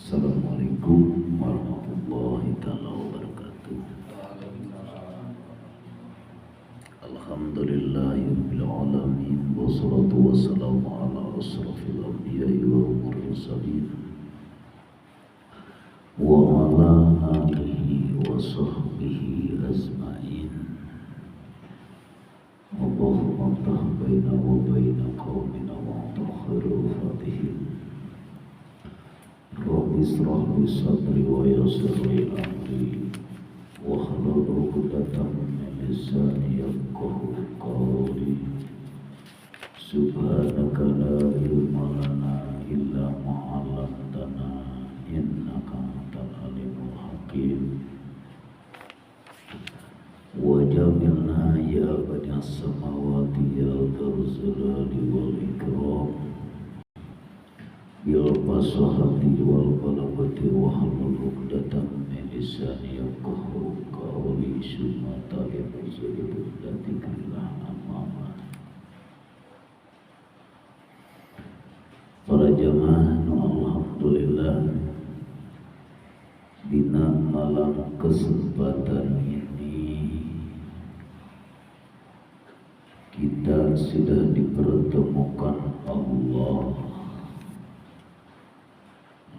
Assalamualaikum warahmatullahi wabarakatuh. Alhamdulillahirabbil alamin wassalatu wassalamu ala asrofil anbiya'i wal mursalin wa ala alihi wa sahbihi ajma'in. Allahumma ftah baina wa baina qaumina wa khairu fatihim. Rabbi israh li sadri wa yassir li amri wahlul 'uqdatam min lisani yafqahu qawli. Subhanaka la ilma lana illa ma 'allamtana innaka antal alimul hakim. Wa jamilna ya badi'as samawati ya dzal jalali wal ikram. Bil fasahati wal balagati wa halul 'uqdatam min lisani yafqahu qawli. Summa ta'lamu dzikrillah amama. Para jamaah, alhamdulillah, dina malam kesempatan ini kita sudah dipertemukan Allah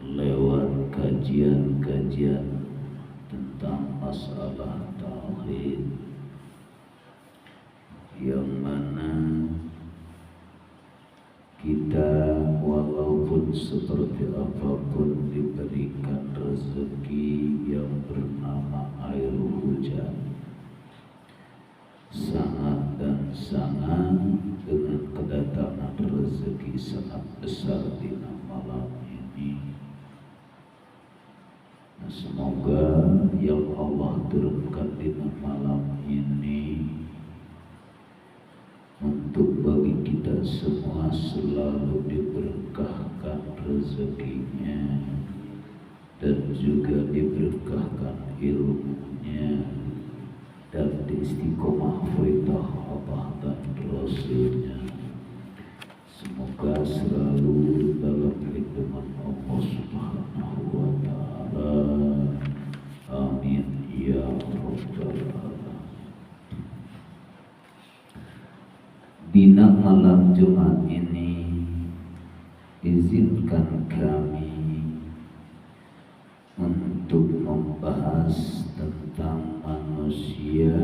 lewat kajian-kajian tentang masalah tauhid, yang mana kita walaupun seperti apapun diberikan rezeki yang bernama air hujan, sangat dan sangat dengan kedatangan rezeki sangat besar di malam ini. Semoga yang Allah turunkan di malam ini untuk bagi kita semua selalu diberkahkan rezekinya dan juga diberkahkan ilmunya dan istiqomah perintah Allah dan Rasulnya. Semoga selalu dalam lindungan Allah Subhanahu wa Ta'ala. Amin ya rabbal alamin. Dina malam Jumat ini izinkan kami untuk membahas tentang manusia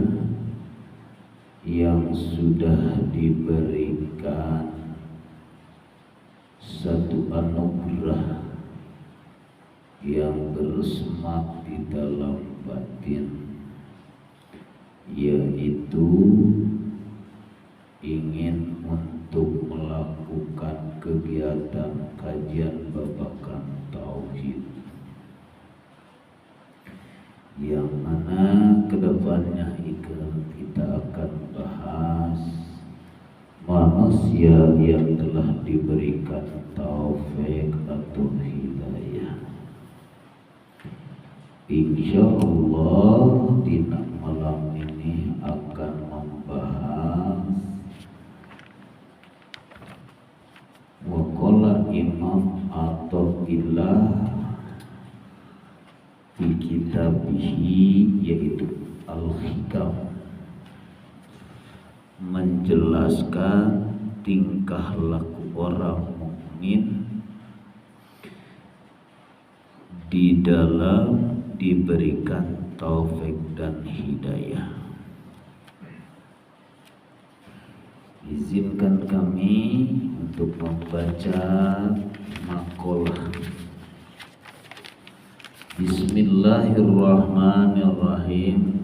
yang sudah diberikan satu anugerah yang bersemak di dalam batin, yaitu ingin untuk melakukan kegiatan kajian babakan tauhid, yang mana kedepannya kita akan bahas manusia yang telah diberikan taufik atau hidayah. Insya Allah di malam ini akan membahas waqala Imam Athaillah di kitabih, yaitu Al-Hikam, menjelaskan tingkah laku orang mukmin di dalam diberikan taufik dan hidayah. Izinkan kami untuk membaca makalah. Bismillahirrahmanirrahim.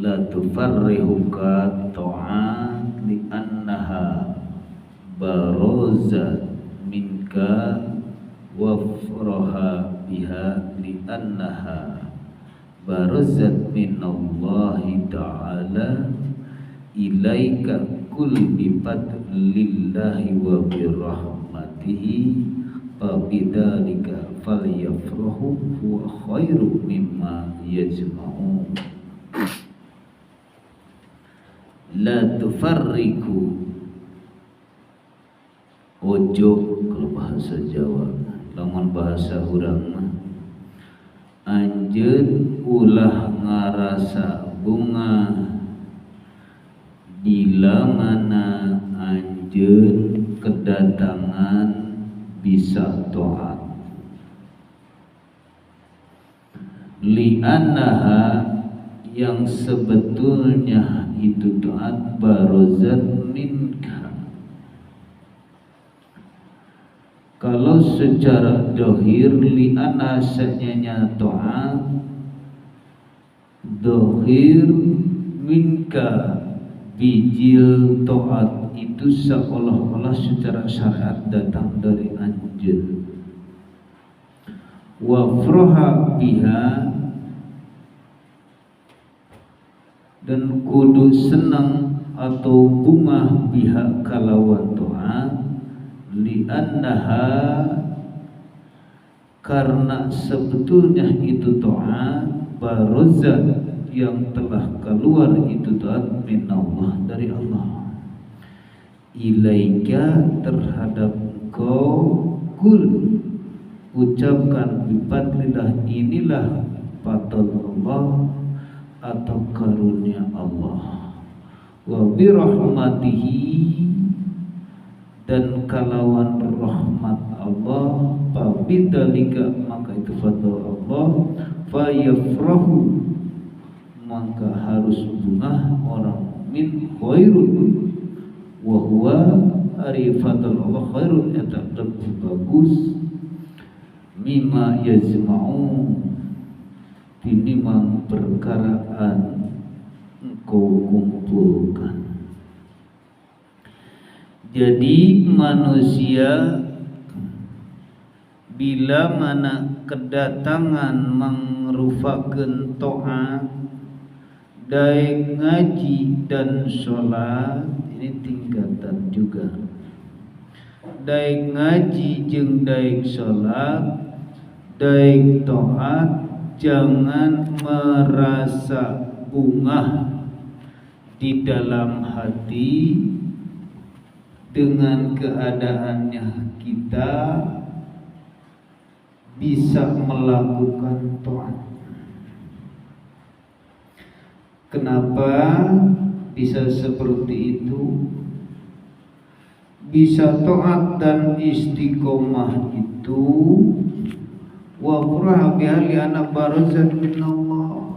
La tufarrihuka ta'at li'annaha barozat minka wafraha biha li'annaha barazat minallahi ta'ala ilaika kulli fadlillahi wa birahmatihi fabidzalika falyafrahu huwa khairu mimma yajma'un. La tufarriku, ojo kalau bahasa Jawa, lamun bahasa urang mah anjeun ulah ngarasa bunga bila mana anjeun kedatangan bisa taat. Li'annaha yang sebetulnya itu taat barozat minka. Kalau secara dohir li'anna sanyanya taat dohir minka bijil taat itu seolah-olah secara syariat datang dari anjeun. Wafroha biha dan kudu senang atau bunga biha kalawan taat li'annaha karena sebetulnya itu taat barozat yang telah keluar itu taat minallah dari Allah ilaika terhadap engkau kul ucapkan bifadlillah inilah fadl Allah atau karunia Allah wa birahmatihi dan kalawan rahmat Allah fabidzalika maka itu fadl Allah fayafrahu maka harus bunga orang min khairun wa huwa arifatul Allah khairun eta lebih bagus mimma yazma'u tinimang perkaraan engkau kumpulkan. Jadi manusia bila mana kedatangan mangrupakeun taat daek ngaji dan sholat ini tingkatan juga. Daek ngaji jeung daek sholat daek taat jangan merasa bungah di dalam hati dengan keadaannya kita bisa melakukan taat. Kenapa bisa seperti itu? Bisa taat dan istiqomah itu wa qurra bi'ali anak barazat minallah.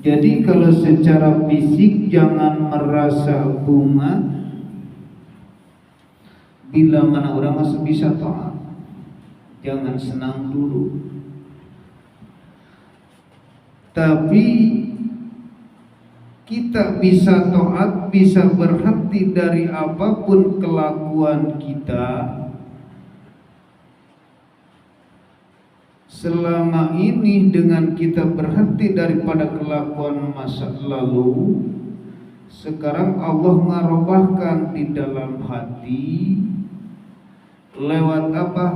Jadi kalau secara fisik jangan merasa bunga bila mana orang masih bisa taat. Jangan senang dulu. Tapi kita bisa taat, bisa berhenti dari apapun kelakuan kita selama ini dengan kita berhenti daripada kelakuan masa lalu. Sekarang Allah ngarobahkan di dalam hati lewat apa?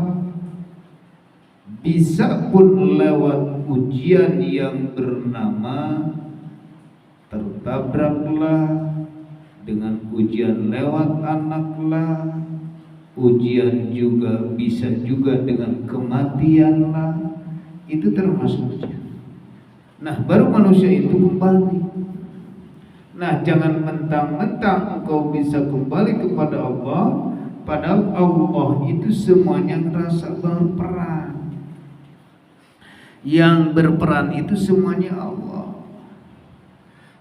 Bisa pun lewat ujian yang bernama tertabraklah, dengan ujian lewat anaklah, ujian juga bisa juga dengan kematianlah, itu termasuk ujian. Nah baru manusia itu kembali. Nah jangan mentang-mentang engkau bisa kembali kepada Allah, padahal Allah itu semuanya merasa berperan. Yang berperan itu semuanya Allah.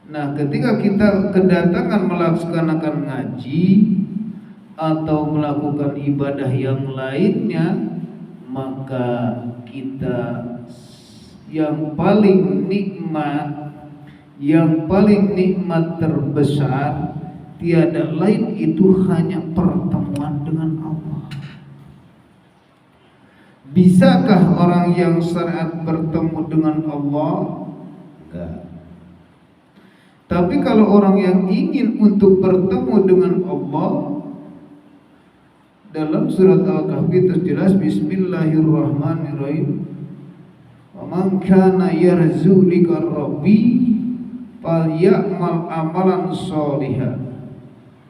Nah ketika kita kedatangan melaksanakan ngaji atau melakukan ibadah yang lainnya, maka kita yang paling nikmat terbesar tiada lain itu hanya pertemuan dengan Allah. Bisakah orang yang syariat bertemu dengan Allah? Enggak. Tapi kalau orang yang ingin untuk bertemu dengan Allah, dalam surat Al-Kahfi terjelas Bismillahirrahmanirrahim. Wa man kana yarju liqa rabbi falyamal amalan sholihan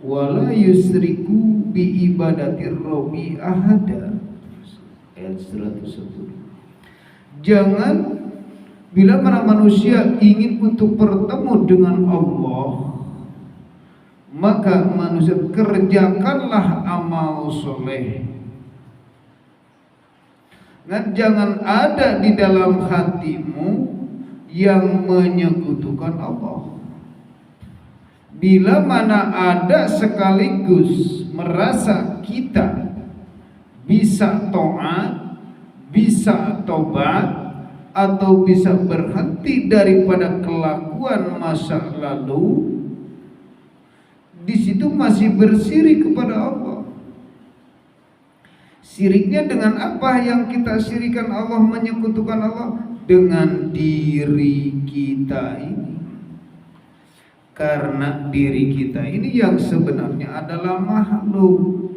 wa la yusriku bi ibadatir rabbi ahada. ayat 110. Jangan bila mana manusia ingin untuk bertemu dengan Allah, maka manusia kerjakanlah amal soleh. Dan jangan ada di dalam hatimu yang menyekutukan Allah. Bila mana ada sekaligus merasa kita bisa taat, bisa tobat, atau bisa berhenti daripada kelakuan masa lalu, di situ masih bersirik kepada Allah. Siriknya dengan apa yang kita sirikan Allah, menyekutukan Allah? Dengan diri kita ini. Karena diri kita ini yang sebenarnya adalah makhluk.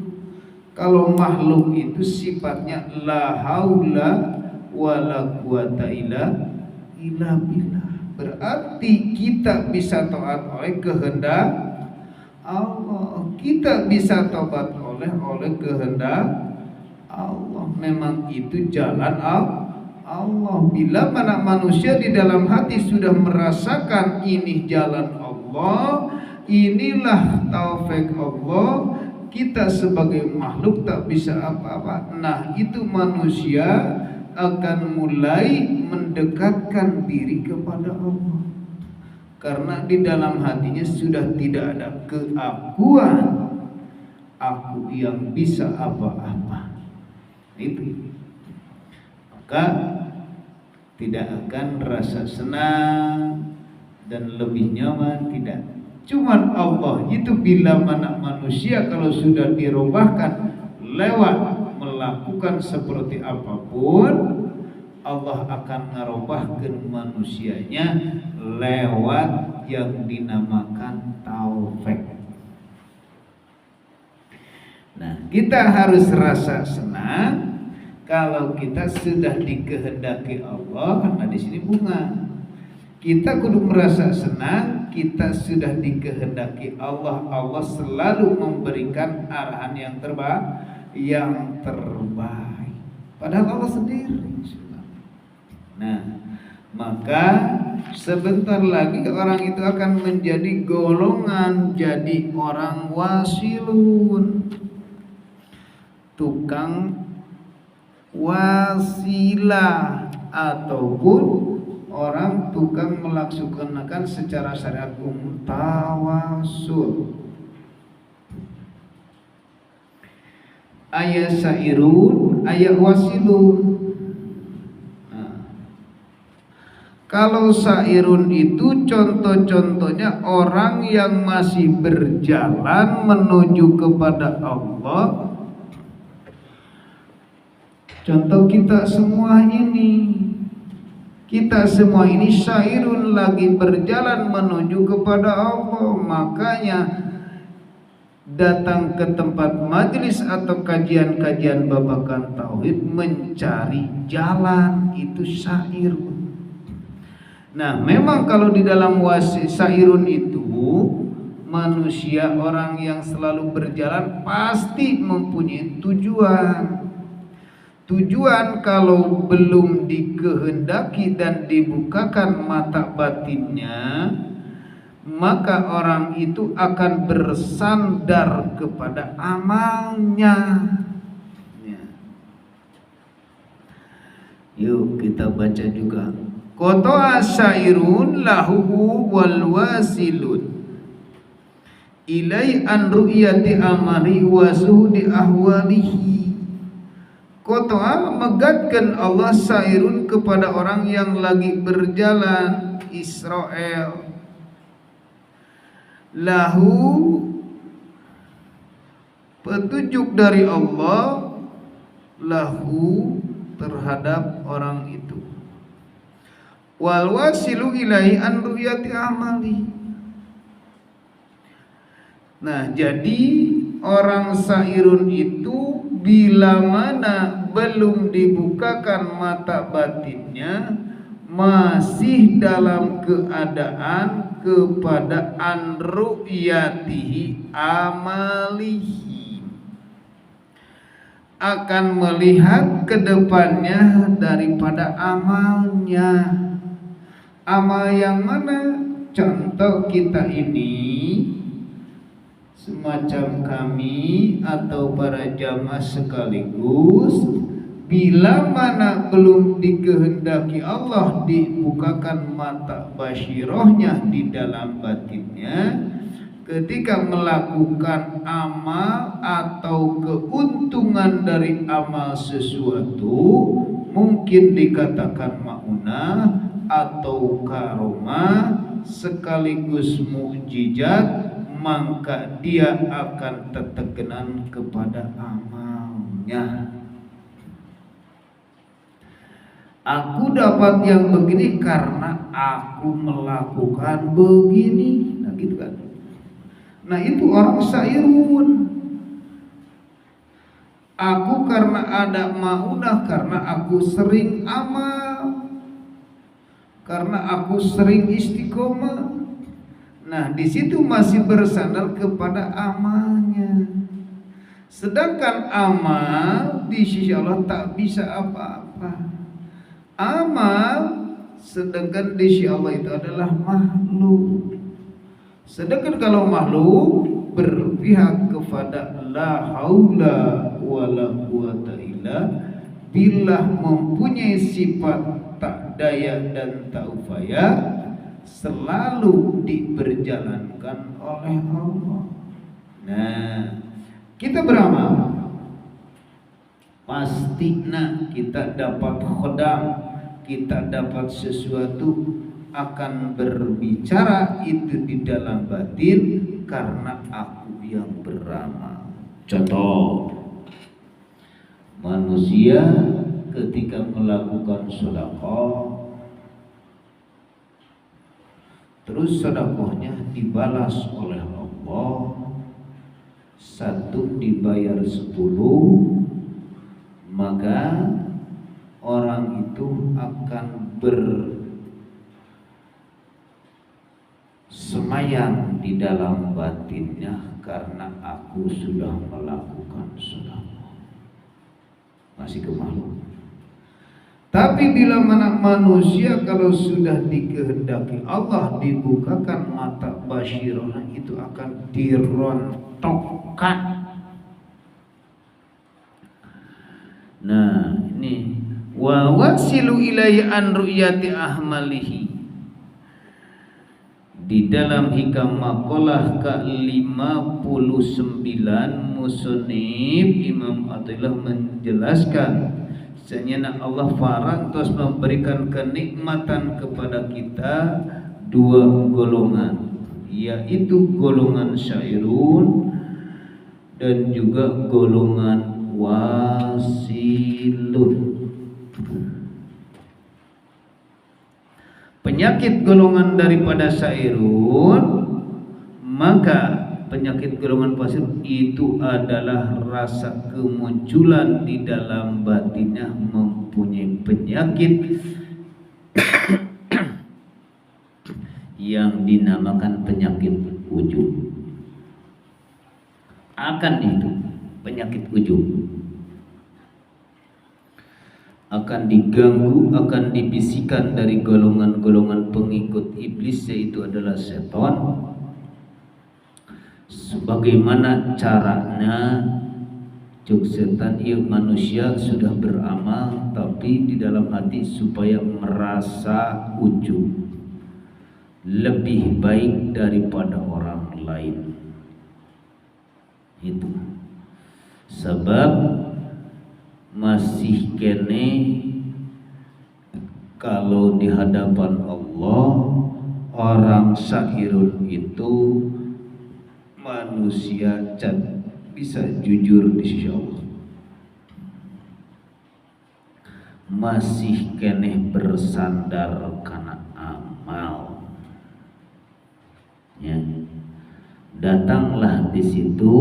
Kalau makhluk itu sifatnya la haula wala quwata illa billah. Berarti kita bisa taat oleh kehendak Allah. Kita bisa tobat oleh kehendak Allah. Memang itu jalan Allah. Bila mana manusia di dalam hati sudah merasakan ini jalan Allah, inilah taufik Allah, kita sebagai makhluk tak bisa apa-apa. Nah, itu manusia akan mulai mendekatkan diri kepada Allah. Karena di dalam hatinya sudah tidak ada keakuan aku yang bisa apa-apa. Itu. Maka tidak akan rasa senang dan lebih nyaman, tidak. Cuman Allah itu bila mana manusia kalau sudah dirubahkan lewat melakukan seperti apapun, Allah akan ngerubahkan manusianya lewat yang dinamakan taufik. Nah, kita harus rasa senang kalau kita sudah dikehendaki Allah. Karena di sini bunga. Kita kudu merasa senang, kita sudah dikehendaki Allah. Allah selalu memberikan arahan yang terbaik. Padahal Allah sendiri. Nah, maka sebentar lagi orang itu akan menjadi golongan, jadi orang wasilun, tukang wasilah, ataupun orang tukang melaksanakan secara syariat umum tawasul. Ayat sairun, ayat wasilun. Kalau sairun itu contoh-contohnya orang yang masih berjalan menuju kepada Allah. Contoh kita semua ini. Kita semua ini sairun, lagi berjalan menuju kepada Allah. Makanya datang ke tempat majelis atau kajian-kajian babakan tauhid mencari jalan, itu sairun. Nah, memang kalau di dalam sairun itu manusia, orang yang selalu berjalan pasti mempunyai tujuan. Tujuan kalau belum dikehendaki dan dibukakan mata batinnya, maka orang itu akan bersandar kepada amalnya. Yuk kita baca juga. Qata'a syairun lahu wal wasilun ilai an ru'yati amali wa zuhdi ahwalihi. Qata'a megatkan Allah syairun kepada orang yang lagi berjalan Israel. Lahu petunjuk dari Allah, lahu terhadap orang itu. Wal wasilu ilaihi an ru'yati amali. Nah, jadi orang sairun itu bila mana belum dibukakan mata batinnya, masih dalam keadaan kepada an ru'yatihi amalihi. akan melihat ke depannya daripada amalnya. Amal yang mana? Contoh kita ini, semacam kami atau para jamaah sekaligus, bila mana belum dikehendaki Allah dibukakan mata basirohnya di dalam batinnya, ketika melakukan amal atau keuntungan dari amal sesuatu, mungkin dikatakan maunah atau karomah sekaligus mukjizat, maka dia akan tertegenan kepada amalnya. Aku dapat yang begini karena aku melakukan begini. Nah gitu kan. Nah itu orang sairun. Aku karena ada maunah, karena aku sering amal, karena aku sering istiqomah. Nah di situ masih bersandar kepada amalnya. Sedangkan amal di sisi Allah tak bisa apa-apa. Amal sedangkan di sisi Allah itu adalah makhluk. Sedangkan kalau makhluk berpihak kepada la haula wala quwata illa billah, mempunyai sifat tak daya dan tak upaya, selalu diperjalankan oleh Allah. Nah, kita beramal pasti kita dapat khodam, kita dapat sesuatu, akan berbicara itu di dalam batin karena aku yang beramal. Contoh, manusia ketika melakukan sedekah, terus sedekahnya dibalas oleh Allah, satu dibayar 10, maka orang itu akan bersemayam di dalam batinnya karena aku sudah melakukan sedekah. Masih kemalu. Tapi bila mana manusia kalau sudah dikehendaki Allah dibukakan mata basirah, itu akan dirontokkan. Nah ini wa wasilu ilaihi an ru'yati ahmalihi. Di dalam hikam maqalah ke-59 musonib Imam Athaillah menjelaskan senyana Allah farang terus memberikan kenikmatan kepada kita dua golongan, yaitu golongan syairun dan juga golongan wasilun. Penyakit golongan daripada syairun, maka penyakit golongan wasilun itu adalah rasa kemunculan di dalam batinnya mempunyai penyakit yang dinamakan penyakit ujub. Akan itu penyakit ujub akan diganggu, akan dibisikkan dari golongan-golongan pengikut iblis, yaitu adalah setan. Sebagaimana caranya cuk setan ieu manusia sudah beramal tapi di dalam hati supaya merasa ujub lebih baik daripada orang lain. Itu sebab masih kene kalau di hadapan Allah orang syairun itu manusia bisa jujur di sisi Allah, masih kene bersandar karena amal ya. Datanglah di situ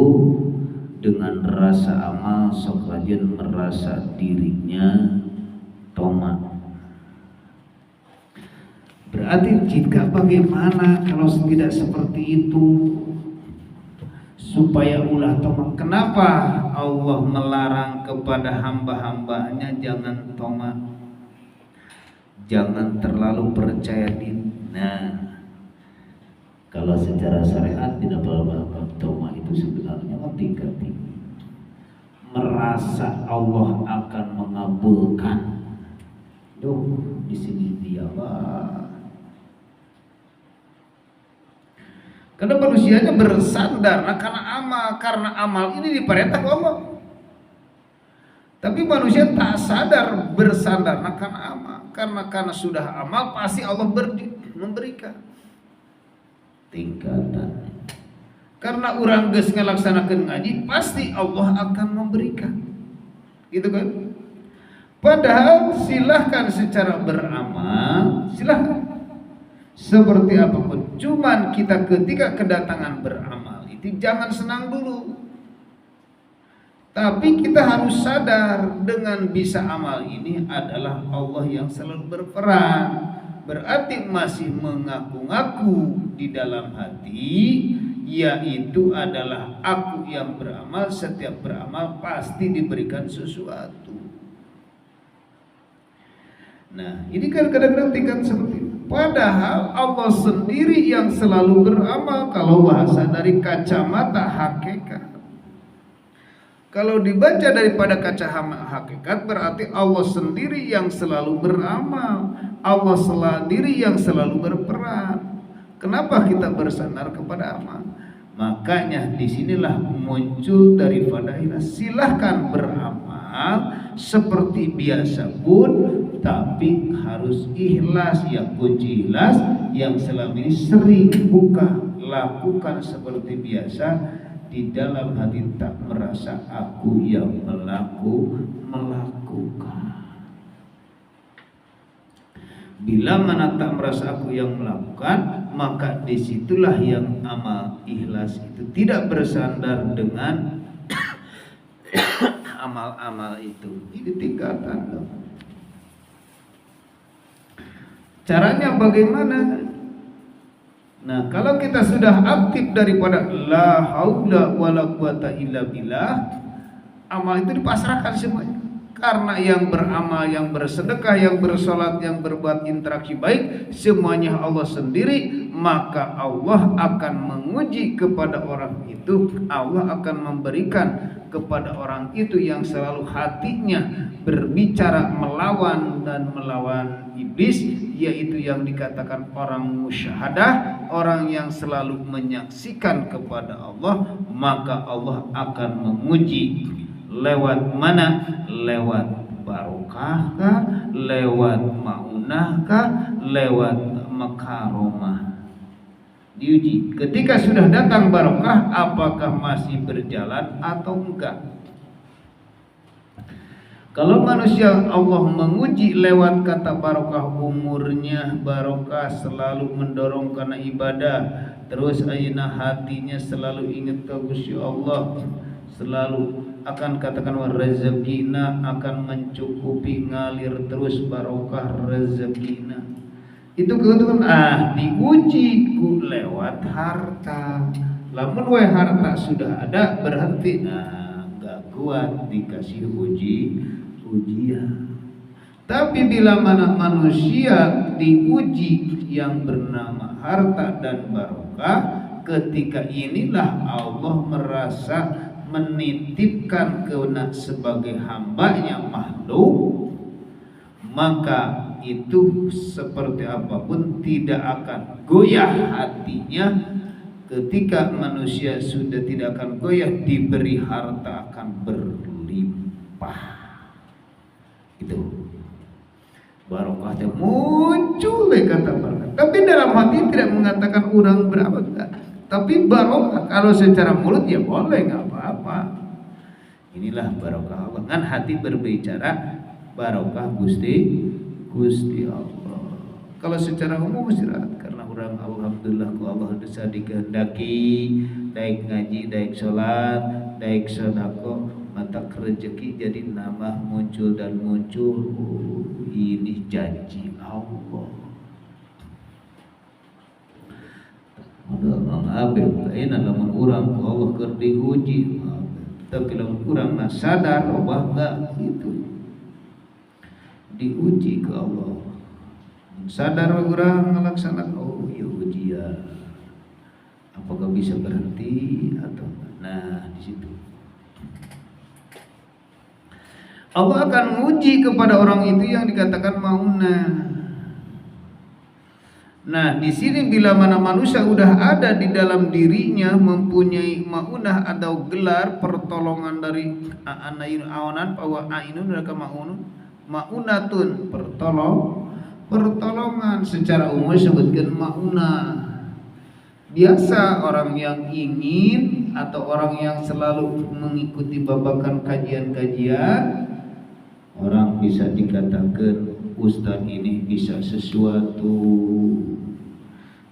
dengan rasa amal, sok rajin merasa dirinya tomat. Berarti jika bagaimana kalau tidak seperti itu, supaya ulah tomak. Kenapa Allah melarang kepada hamba-hambanya jangan tomak, jangan terlalu percaya diri? Nah, kalau secara syariat tidak apa-apa, tomak itu sebenarnya tingkat tinggi, merasa Allah akan mengabulkan. Di sini dia lah. Karena manusianya bersandar karena amal ini diperintah Allah. Tapi manusia tak sadar bersandar karena amal. Karena sudah amal pasti Allah memberikan tingkatan. Karena orang geus ngelaksanakeun ngaji pasti Allah akan memberikan. Gitu kan? Padahal silahkan secara beramal, silahkan seperti apapun. Cuman kita ketika kedatangan beramal itu jangan senang dulu. Tapi kita harus sadar dengan bisa amal ini adalah Allah yang selalu berperan. Berarti masih mengaku-ngaku di dalam hati, yaitu adalah aku yang beramal. Setiap beramal pasti diberikan sesuatu. Nah, ini kan kadang-kadang tingkat seperti itu. Padahal Allah sendiri yang selalu beramal. Kalau bahasa dari kacamata hakikat, kalau dibaca daripada kacamata hakikat, berarti Allah sendiri yang selalu beramal. Allah sendiri yang selalu berperan. Kenapa kita bersandar kepada amal? Makanya disinilah muncul daripada ikhlas. Silahkan beramal seperti biasa pun, tapi harus ikhlas. Ya, kunci ikhlas yang selama ini sering lakukan seperti biasa, di dalam hati tak merasa aku yang melakukan. Bila mana tak merasa aku yang melakukan, maka disitulah yang amal ikhlas itu tidak bersandar dengan amal-amal itu. Ini tingkatan. Caranya bagaimana? Nah, kalau kita sudah aktif daripada la haula wala quwata illa billah, amal itu dipasrahkan semuanya. Karena yang beramal, yang bersedekah, yang bersolat, yang berbuat interaksi baik, semuanya Allah sendiri. Maka Allah akan menguji kepada orang itu. Allah akan memberikan kepada orang itu yang selalu hatinya berbicara melawan iblis, yaitu yang dikatakan orang musyahadah, orang yang selalu menyaksikan kepada Allah. Maka Allah akan menguji lewat mana? Lewat barokah kah? Lewat maunah kah? Lewat makaromah. Diuji. Ketika sudah datang barokah, apakah masih berjalan atau enggak? Kalau manusia Allah menguji lewat kata barokah, umurnya barokah, selalu mendorong karena ibadah, terus ayeuna hatinya selalu ingat ke Gusti Allah, selalu akan katakan rezekina akan mencukupi, ngalir terus barokah rezekina. Itu keuntungan diuji ku lewat harta. Lamun we harta sudah ada berhenti, enggak kuat dikasih ujian. Tapi bila mana manusia diuji yang bernama harta dan barokah, ketika inilah Allah merasa menitipkan kewenangan sebagai hambanya makhluk, maka itu seperti apapun tidak akan goyah hatinya. Ketika manusia sudah tidak akan goyah, diberi harta akan berlimpah. Itu barokahnya muncul kata barokah. Tapi dalam hati tidak mengatakan orang berapa enggak. Tapi barokah kalau secara mulut ya boleh, nggak apa-apa. Inilah barokah Allah. Kan hati berbicara barokah Gusti Allah. Kalau secara umum istirahat, karena orang alhamdulillah ku Allah bisa dikehendaki, daik ngaji, daik sholat, daik sedekah, mata rezeki jadi nambah muncul dan muncul. Ini janji Allah. Udah mang abe lain lamun urang ku Allah keur diuji, tapi lamun urang na sadar obah enggak itu diuji ke Allah. Sadar urang ngalaksanakeun, oh ya ujian, apakah bisa berhenti atau enggak. Nah di situ Allah akan menguji kepada orang itu yang dikatakan maunah. Nah, di sini bila mana manusia udah ada di dalam dirinya mempunyai maunah atau gelar pertolongan dari awanan bahwa ainun mereka maunatun pertolongan secara umum disebutkan maunah. Biasa orang yang ingin atau orang yang selalu mengikuti babakan kajian-kajian, orang bisa dikatakan ustaz ini bisa sesuatu,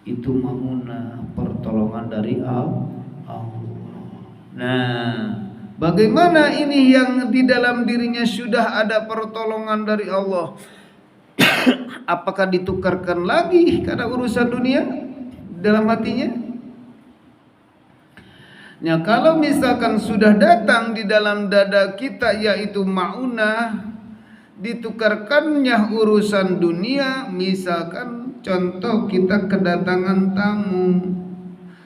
itu maunah, pertolongan dari Allah. Nah, bagaimana ini yang di dalam dirinya sudah ada pertolongan dari Allah? Apakah ditukarkan lagi karena urusan dunia dalam hatinya? Ya, kalau misalkan sudah datang di dalam dada kita yaitu maunah, ditukarkannya urusan dunia, misalkan contoh kita kedatangan tamu,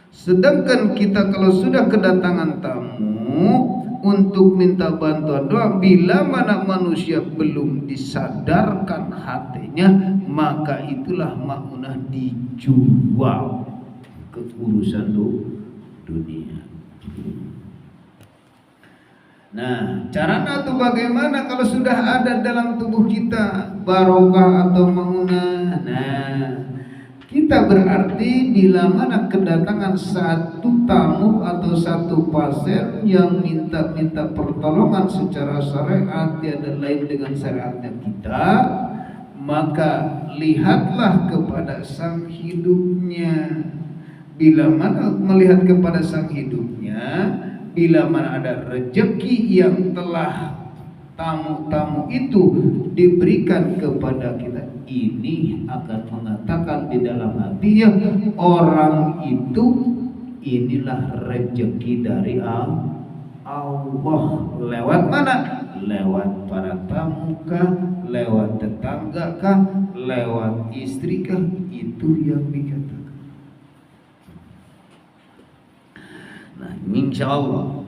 sedangkan kita kalau sudah kedatangan tamu untuk minta bantuan doa, bila mana manusia belum disadarkan hatinya, maka itulah maunah dijual ke urusan dunia. Nah, caranya itu bagaimana kalau sudah ada dalam tubuh kita barokah atau maunah? Nah, kita berarti bila mana kedatangan satu tamu atau satu pasien yang minta pertolongan secara syariat tiada lain dengan syariatnya kita, maka lihatlah kepada sang hidupnya. Bila mana melihat kepada sang hidupnya, bila mana ada rezeki yang telah tamu-tamu itu diberikan kepada kita, ini akan mengatakan di dalam hatinya orang itu inilah rezeki dari Allah. Lewat mana? Lewat para tamu kah? Lewat tetangga kah? Lewat istri kah? Itu yang dikatakan. Nah, insya Allah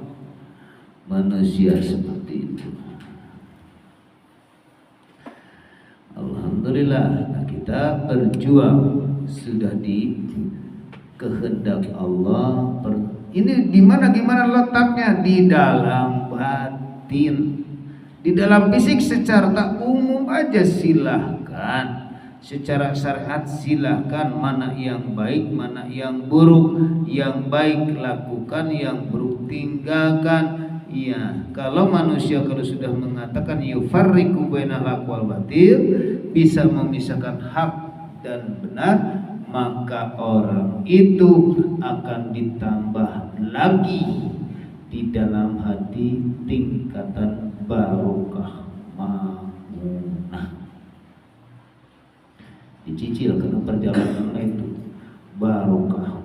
manusia seperti itu. Alhamdulillah, kita berjuang sudah di kehendak Allah. Ini gimana letaknya? Di dalam batin. Di dalam fisik secara tak umum aja silahkan. Secara syariat silahkan, mana yang baik, mana yang buruk. Yang baik lakukan, yang buruk tinggalkan. Ya, kalau manusia kalau sudah mengatakan yufarriqu bainal haq wal batil, bisa memisahkan hak dan benar, maka orang itu akan ditambah lagi di dalam hati tingkatan barokah mamunah. Dicicil karena perjalanan itu barokah.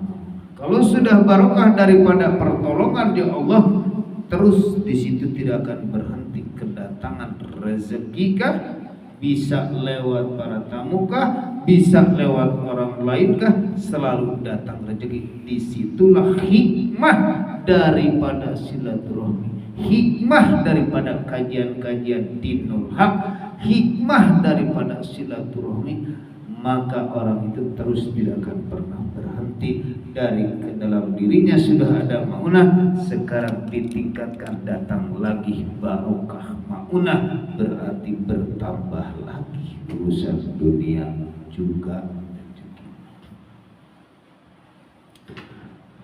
Kalau sudah barokah daripada pertolongan di Allah, terus di situ tidak akan berhenti. Kedatangan rezeki kah? Bisa lewat para tamu kah? Bisa lewat orang lain kah? Selalu datang rezeki. Disitulah hikmah daripada silaturahmi, hikmah daripada kajian-kajian dinul haq, hikmah daripada silaturahmi. Maka orang itu terus tidak akan pernah berhenti. Dari ke dalam dirinya sudah ada maunah, sekarang ditingkatkan, datang lagi barokah maunah, berarti bertambah lagi urusan dunia juga.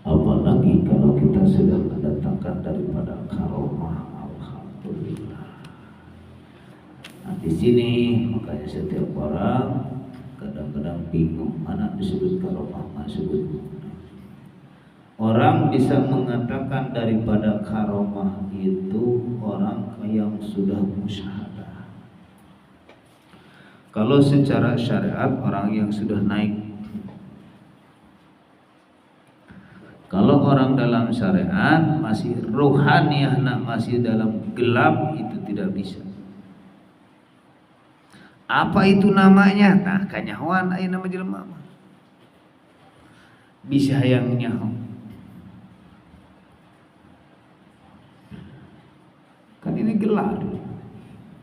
Apalagi kalau kita sudah mendatangkan daripada karomah, alhamdulillah. Nah, di sini makanya setiap orang kadang-kadang bingung mana disebut karomah, mana disebut. Orang bisa mengatakan daripada karomah itu orang yang sudah musyahadah. Kalau secara syariat orang yang sudah naik Kalau orang dalam syariat masih rohaniah, masih dalam gelap, itu tidak bisa. Apa itu namanya? Nah, kanyahoan aya nama jelema mah. Bisa hayang nyaho. Kan ini gelar.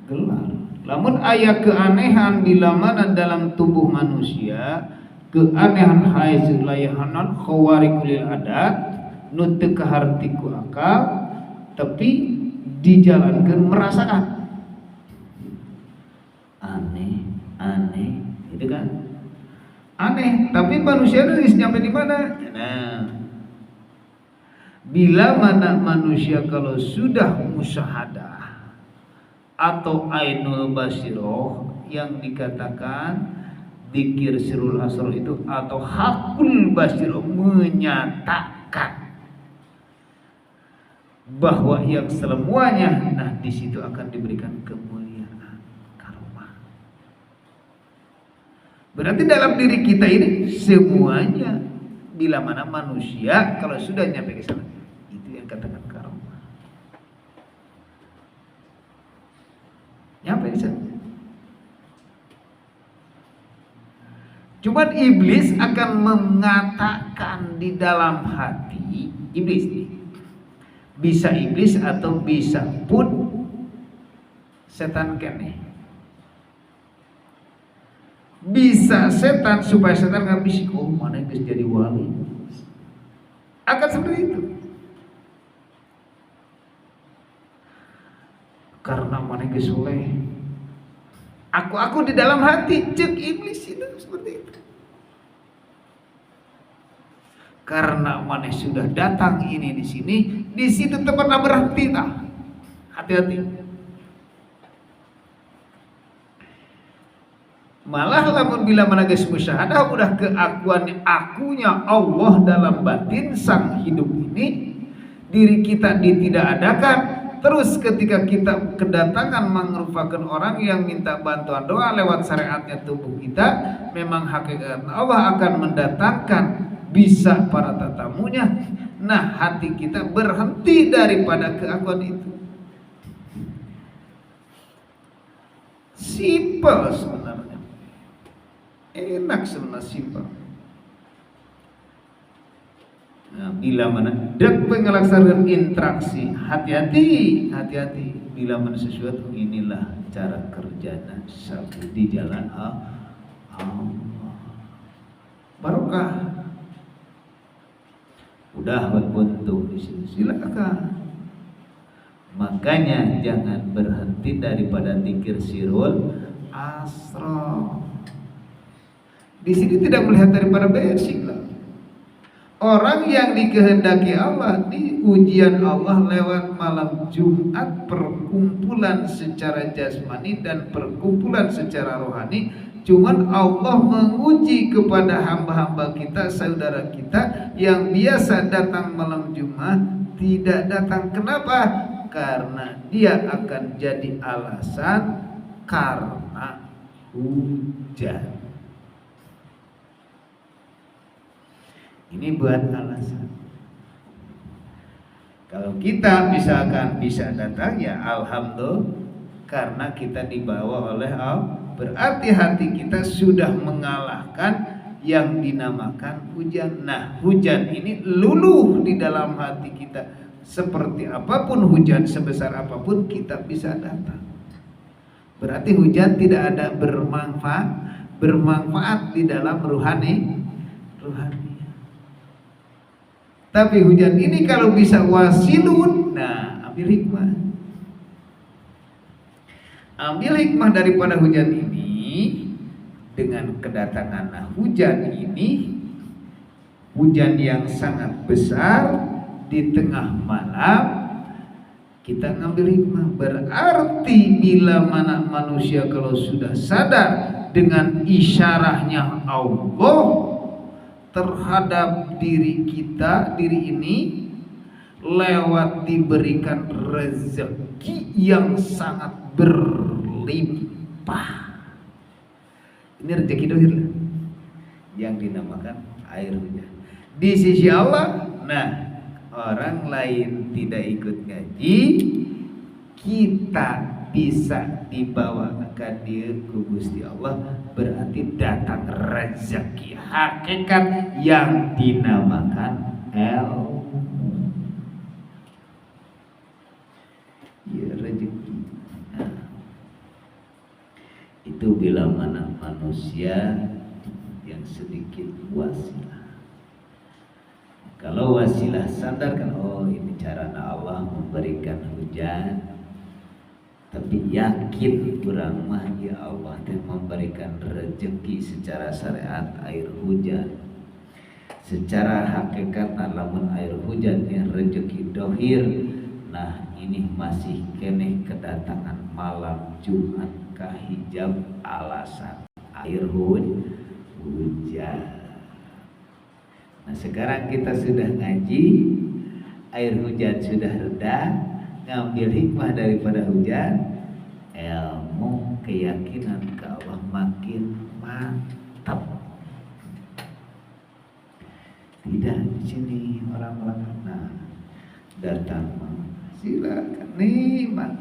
Gelar. Lamun aya keanehan bila mana dalam tubuh manusia, keanehan haitsu layahanan khawarikul adat, nu teu kahartiku akal, tapi dijalankan merasakan aneh, gitu kan? Aneh, tapi manusia itu nyampe di mana? Nah, bila mana manusia kalau sudah musyahadah atau ainul basiroh yang dikatakan dzikir sirul asrar itu, atau hakul basiroh menyatakan bahwa yang semuanya, nah di situ akan diberikan kemuliaan. Berarti dalam diri kita ini semuanya, bila mana manusia kalau sudah nyampe ke sana, itu yang katakan karomah. Nyampe ke sana. Cuman iblis akan mengatakan di dalam hati, iblis nih. Bisa iblis atau bisa pun setan keneh. Bisa setan supaya setan nggak bisik, oh mana yang jadi wali, akan seperti itu. Karena mana yang soleh, aku di dalam hati, cek iblis itu seperti itu. Karena mana sudah datang ini di sini, di situ tempat berhenti, nah hati-hati. Malah lamun bila mana geus musyahadah udah keakuan akunya Allah dalam batin sang hidup ini, diri kita ditidakadakan. Terus ketika kita kedatangan merupakan orang yang minta bantuan doa lewat syariatnya tubuh kita, memang hakikat Allah akan mendatangkan bisa para tatamunya. Nah, hati kita berhenti daripada keakuan itu. Simpel sebenarnya. Enak sebenarnya, simpel. Nah, bila mana dak pengelaksanakan interaksi, hati-hati bila mana sesuatu, inilah cara kerjanya sabu di jalan Allah. Barokah. Udah buntu di sini, silakan. Makanya jangan berhenti daripada dzikir sirul asrar. Di sini tidak melihat daripada basic lah. Orang yang dikehendaki Allah di ujian Allah lewat malam Jumat, perkumpulan secara jasmani dan perkumpulan secara rohani. Cuman Allah menguji kepada hamba-hamba kita, saudara kita yang biasa datang malam Jumat tidak datang. Kenapa? Karena dia akan jadi alasan karena hujan. Ini buat alasan. Kalau kita misalkan bisa datang, ya alhamdulillah, karena kita dibawa oleh Allah. Berarti hati kita sudah mengalahkan yang dinamakan hujan. Nah, hujan ini luluh di dalam hati kita. Seperti apapun hujan, sebesar apapun kita bisa datang. Berarti hujan tidak ada bermanfaat di dalam rohani. Tapi hujan ini kalau bisa wasilun, nah ambil hikmah. Ambil hikmah daripada hujan ini. Dengan kedatangan hujan ini, hujan yang sangat besar di tengah malam, kita ngambil hikmah. Berarti bila mana manusia kalau sudah sadar dengan isyarahnya Allah terhadap diri kita, diri ini lewat diberikan rezeki yang sangat berlimpah. Ini rezeki dohir yang dinamakan air hujan. Di sisi Allah Nah, orang lain tidak ikut ngaji, kita bisa dibawakan dia ke Gusti Allah, berarti datang rezeki hakikat yang dinamakan ilmu. Ya, rezeki. Nah, itu bila mana manusia yang sedikit wasilah. Kalau wasilah sadarkan, oh ini cara Allah memberikan hujan, tapi yakin kurang mah ya Allah memberikan rezeki secara syariat air hujan, secara hakikat lamun air hujan yang rezeki dohir. Nah ini masih kene kedatangan malam Jumat kahijab alasan air hujan. Nah sekarang kita sudah ngaji, air hujan sudah reda, ngambil hikmah daripada hujan, ilmu keyakinan ke Allah makin mantap. Tidak di sini orang-orang nah datang silakan nikmat.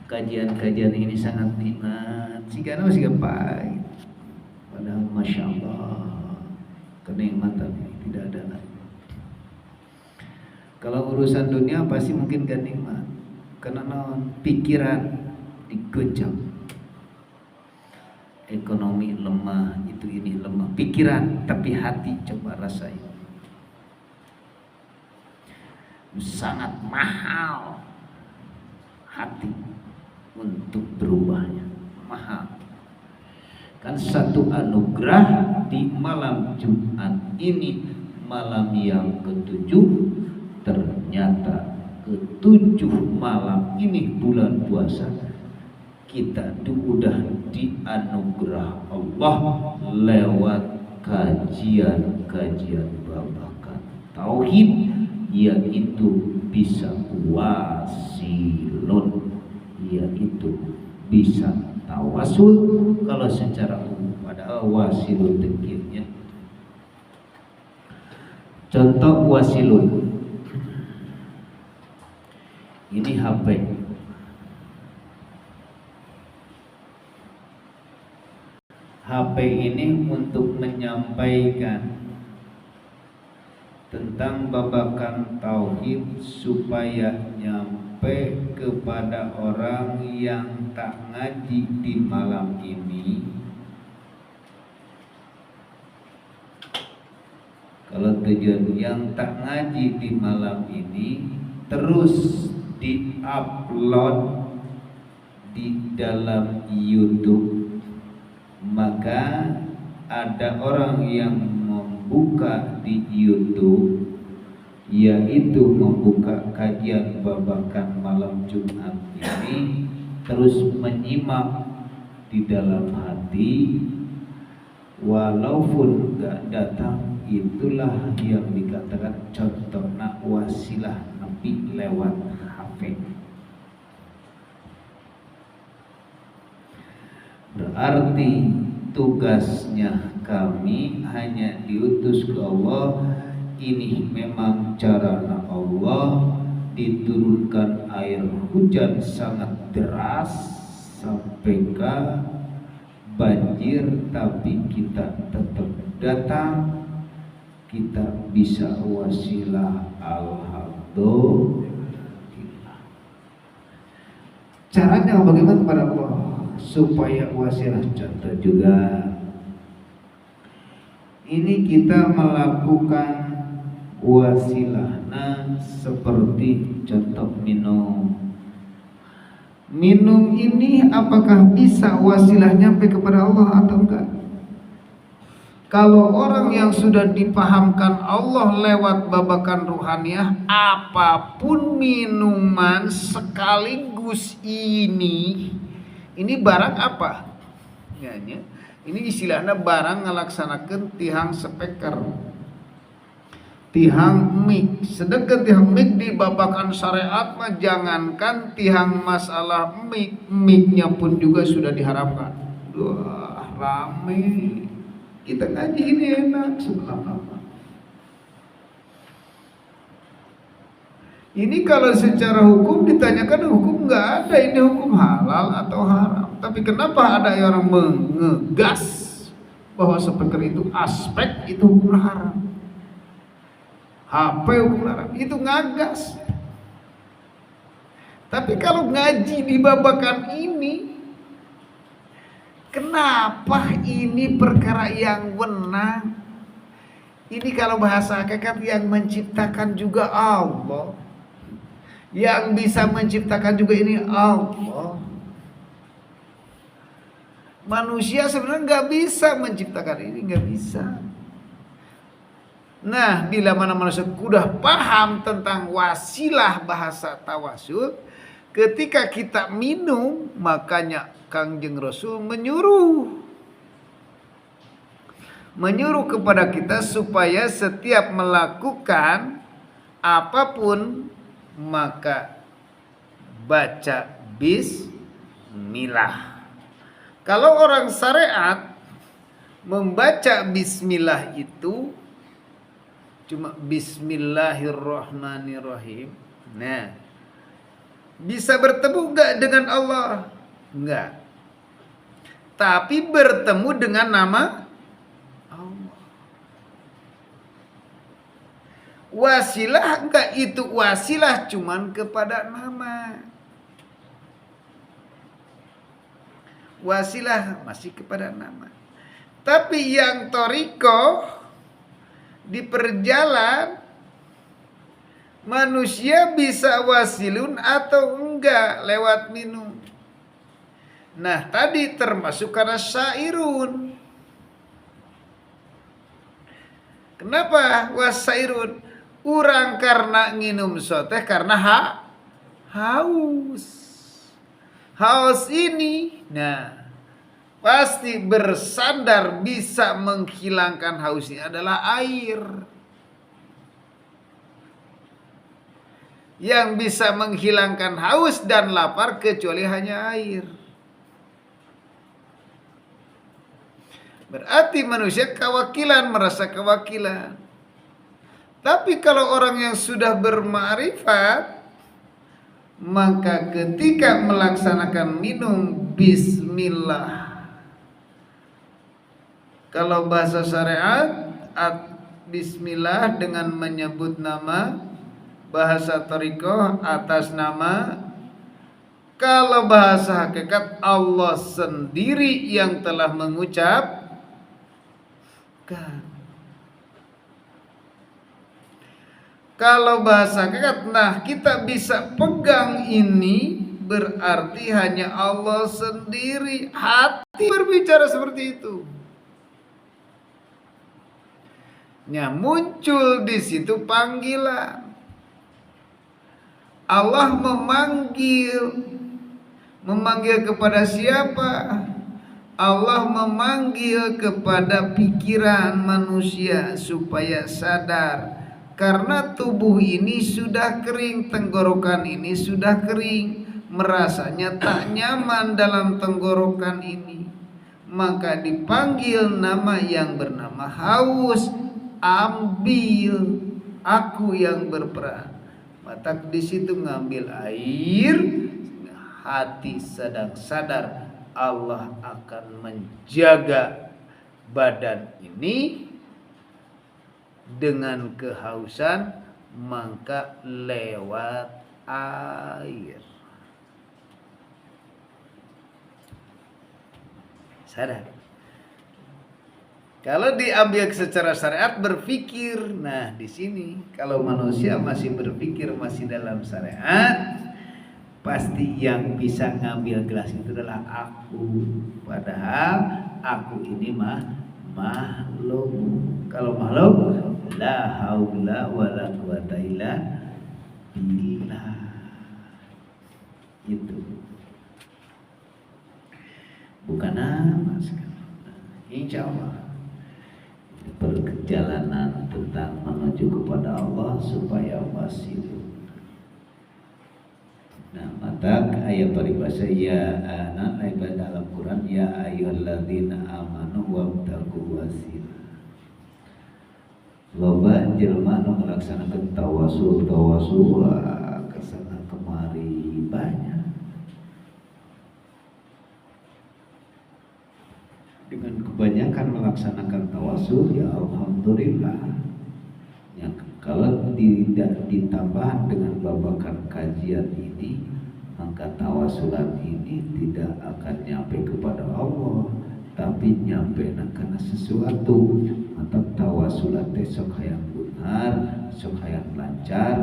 Kajian-kajian ini sangat nikmat, sigana masih pahit. Padahal Masya Allah kenikmatan ini tidak ada lagi. Kalau urusan dunia pasti mungkin gak nikmat, karena pikiran digoncang, ekonomi lemah, itu ini lemah, pikiran, tapi hati coba rasain, sangat mahal hati untuk berubahnya, mahal. Kan satu anugerah di malam Jumat ini, malam yang ketujuh, ternyata ketujuh malam ini bulan puasa kita udah dianugerah Allah lewat kajian-kajian babakan tauhid, yaitu bisa wasilun, yaitu bisa tawasul. Kalau secara umum padahal wasilun tekirnya. Contoh wasilun, ini HP. HP ini untuk menyampaikan tentang babakan tauhid supaya nyampe kepada orang yang tak ngaji di malam ini. Kalau tujuan yang tak ngaji di malam ini terus di-upload di dalam YouTube, maka ada orang yang membuka di YouTube, yaitu membuka kajian babakan malam Jumat ini, terus menyimak di dalam hati, walaupun gak datang. Itulah yang dikatakan contohnya wasilah Nabi lewat HP. Berarti tugasnya kami hanya diutus ke Allah. Ini memang cara Allah, diturunkan air hujan sangat deras sampai ke banjir, tapi kita tetap datang, kita bisa wasilah, alhamdulillah. Caranya bagaimana kepada Allah supaya wasilah? Contoh juga ini kita melakukan wasilah, nah seperti contoh minum ini, apakah bisa wasilah nyampe kepada Allah atau enggak? Kalau orang yang sudah dipahamkan Allah lewat babakan ruhaniyah, apapun minuman sekaligus ini barang apa? Ini istilahnya barang ngelaksanakan tihang speaker, tihang mic. Sedangkan tihang mic di babakan syariat mah jangankan tihang masalah mic, micnya pun juga sudah diharamkan. Wah, rame. Kita ngaji ini enak, subhanallah. Ini kalau secara hukum ditanyakan hukum nggak ada, ini hukum halal atau haram. Tapi kenapa ada orang mengegas bahwa speaker itu aspek itu hukum haram, HP hukum haram, itu ngagas. Tapi kalau ngaji di babakan ini, kenapa ini perkara yang wenang? Ini kalau bahasa hakikat yang menciptakan juga Allah, yang bisa menciptakan juga ini Allah. Manusia sebenarnya nggak bisa menciptakan ini, nggak bisa. Nah, bila mana manusia sudah paham tentang wasilah bahasa tawasul, ketika kita minum, makanya Kangjeng Rasul menyuruh kepada kita supaya setiap melakukan apapun maka baca bismillah. Kalau orang syariat membaca bismillah itu cuma bismillahirrahmanirrahim. Nah, bisa bertemu enggak dengan Allah? Enggak. Tapi bertemu dengan nama Allah. Wasilah enggak, itu wasilah cuman kepada nama. Wasilah masih kepada nama. Tapi yang thariqah di perjalanan manusia bisa wasilun atau enggak lewat minum. Nah, tadi termasuk karena syairun. Kenapa wasairun? Urang karena nginum soteh karena haus. Haus ini, nah, pasti bersandar bisa menghilangkan hausnya adalah air. Yang bisa menghilangkan haus dan lapar kecuali hanya air. Berarti manusia kewakilan, merasa kewakilan. Tapi kalau orang yang sudah berma'rifat, maka ketika melaksanakan minum bismillah, kalau bahasa syariat bismillah dengan menyebut nama, bahasa thariqah atas nama, kalau bahasa hakikat Allah sendiri yang telah mengucapkan. Kalau bahasa hakikat, nah kita bisa pegang ini berarti hanya Allah sendiri. Hati berbicara seperti itu. Nah, muncul di situ panggilan. Allah memanggil kepada siapa? Allah memanggil kepada pikiran manusia supaya sadar. Karena tubuh ini sudah kering, tenggorokan ini sudah kering, merasanya tak nyaman dalam tenggorokan ini, maka dipanggil nama yang bernama haus. Ambil, aku yang berperan. Mata di situ ngambil air, hati sedang sadar Allah akan menjaga badan ini dengan kehausan, maka lewat air. Sadar. Kalau diambil secara syariat berpikir, nah di sini kalau manusia masih berpikir masih dalam syariat, pasti yang bisa ngambil gelas itu adalah aku. Padahal aku ini makhluk. Kalau makhluk, la haula wala quwata illa billah. Itu bukan nama sekali. Insya Allah perjalanan tentang menuju kepada Allah supaya wasil. Nah, mata ayat paribasa ya anak dalam Quran ya ayyuhalladzina amanu wabtagu wasilah. Loba jelema nu ngalaksanakeun tawasul kesana kemari banyak. Dengan kebanyakan melaksanakan tawasul ya alhamdulillah. Ya, kalau tidak ditambah dengan babakan kajian ini, maka tawasulan ini tidak akan nyampe kepada Allah, tapi nyampe karena sesuatu. Maka tawasulan sok hayang benar, sok hayang lancar,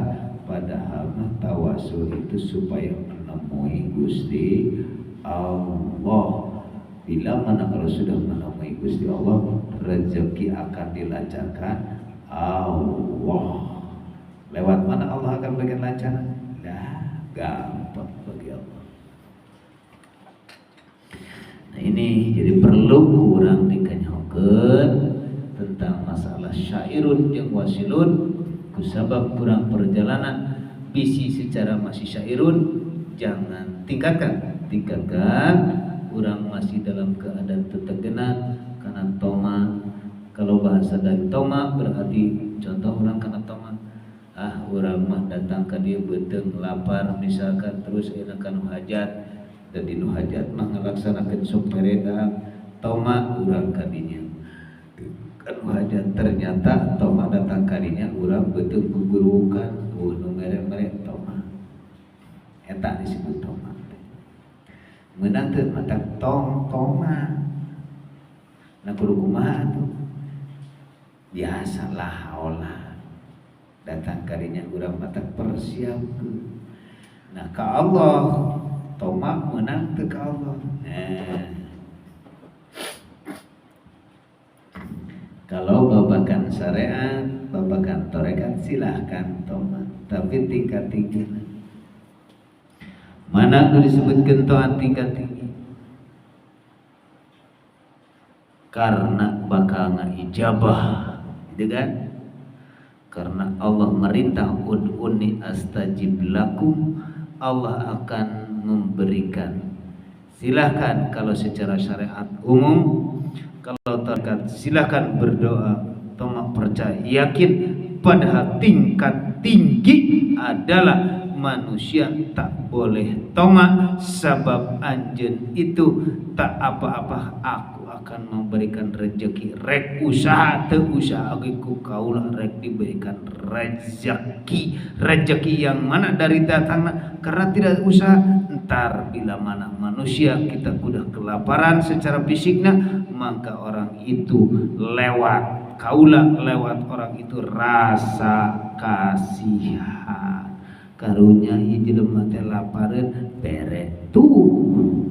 padahal tawasul itu supaya menemui Gusti Allah. Bila mana kalau sudah menemui Gusti Allah, rezeki akan dilancarkan Allah. Lewat mana Allah akan berikan lancar? Nah, gampang bagi Allah. Nah ini jadi perlu kurang dikenyokeun tentang masalah syairun yang wasilun. Kusabab kurang perjalanan bisi secara masih syairun, jangan tingkatkan. Kurang masih dalam keadaan tetegenan karena toma. Kalau bahasa dari toma berarti contoh orang karena toma, orang mah datang ke dia beuteung lapar misalkan, terus enakan hajat dan dinu hajat mah ngalaksanakeun sok meredang toma urang kadinya kan hajat, ternyata toma datang kadinya urang beuteung gugurukan nu mere-mere toma eta disebut toma. Meunang teu mata toma na kudu kumaha atuh biasalah olah datang kadinya urang mata persiapkeun. Nah ka Allah toma menang teu ka Allah. Nah kalau babakan syariat, babakan torekat silahkan toma, tapi tingkat tinggi. Mana nu disebutkeun toat tingkat tinggi? Karena bakal ngaijabah. Gitu kan? Karena Allah merintah ud'uni astajib lakum, Allah akan memberikan. Silahkan kalau secara syariat umum, kalau terkait silahkan berdoa, tomak percaya, yakin. Padahal tingkat tinggi adalah manusia tak boleh tomak, sebab anjeun itu tak apa-apa, aku akan memberikan rezeki. Rek usaha teu usaha ku kaula rek diberikan rezeki yang mana dari datangna karena tidak usaha. Entar bila mana manusia kita kudah kelaparan secara fisiknya, maka orang itu lewat kaula, lewat orang itu rasa kasihan. Karunya ieu jelema teh lapareun bere tuh.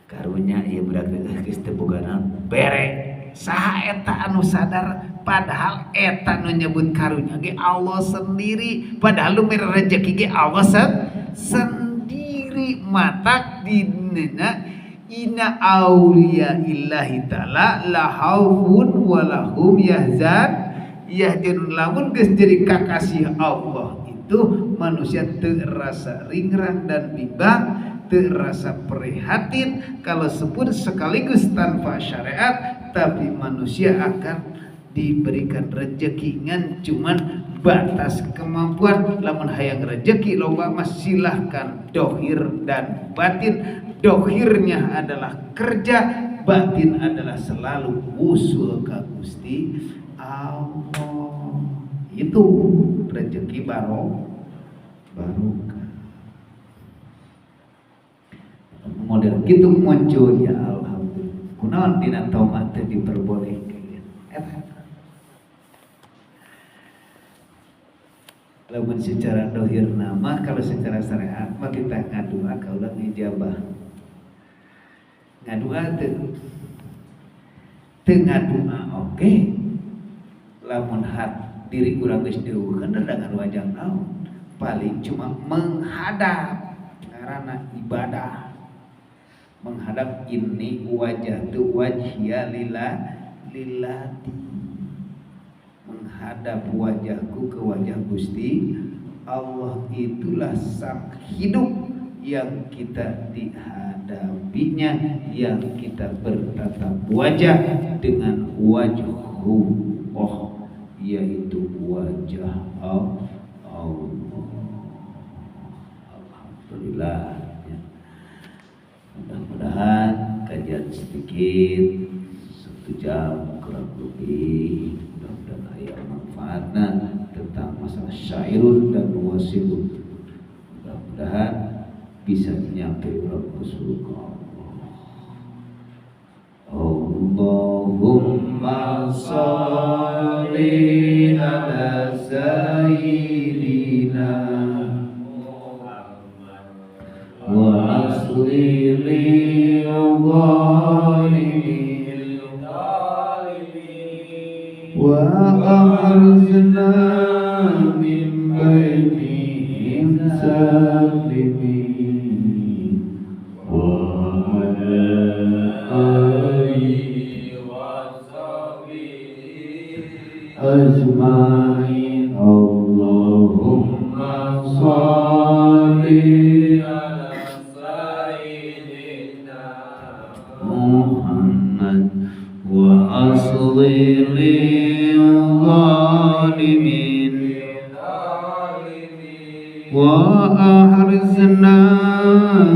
Karunya ieu budak geus teu boga naon bere. Saha eta anu sadar padahal eta nu nyebut karunya ge Allah sendiri, padahal lu mere rezeki ge Allah sendiri. Matak dinena inna auliya illahi ta'ala la haufun walahum yahzanun. Lamun geus jadi kakasih Allah itu manusia teu rasa ringrang dan bimbang, teu rasa prihatin kalau sebut sekaligus tanpa syariat, tapi manusia akan diberikan rezeki ngan cuman batas kemampuan. Lamun hayang rezeki loba mah silahkan dohir dan batin. Dohirnya adalah kerja, batin adalah selalu usul ka Gusti Allah. Itu rezeki barokah. Model gitu muncul ya alhamdulillah. Kunaon dina tomat teh diperbolehkeun. Lamun secara dohir nama, kalau secara syariat mah kita ngadua kaulah ngijabah. Ngadua teu ngadua oke. Lamun diri urang geus deueukeun dengan wajah naon, paling cuma menghadap karena ibadah. Menghadap ini wajah tu wajhiya lillati, menghadap wajahku ke wajah Gusti Allah itulah sang hidup yang kita dihadapinya, yang kita bertatap wajah dengan wajhullah, yaitu wajah Allah. Alhamdulillah ya. Mudah-mudahan kajian sedikit 1 jam kurang lebih, mudah-mudahan ayat manfaatnya tentang masalah syairun dan wasilun. Mudah-mudahan bisa menyampaikan Rasulullah. Allahumma sholli ala sayyidina wa asli li wa arzna min bainihim salimin wa ala alihi wa sahbihi ajma'in. Allahumma sholli ala sayyidina Muhammad wa asli lil zalimin wa ahrizna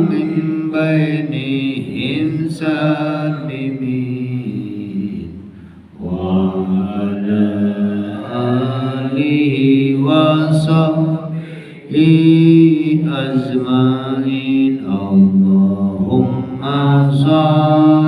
min bainihim salimin wa ala alihi wa sahbihi ajma'in. Allahumma sholli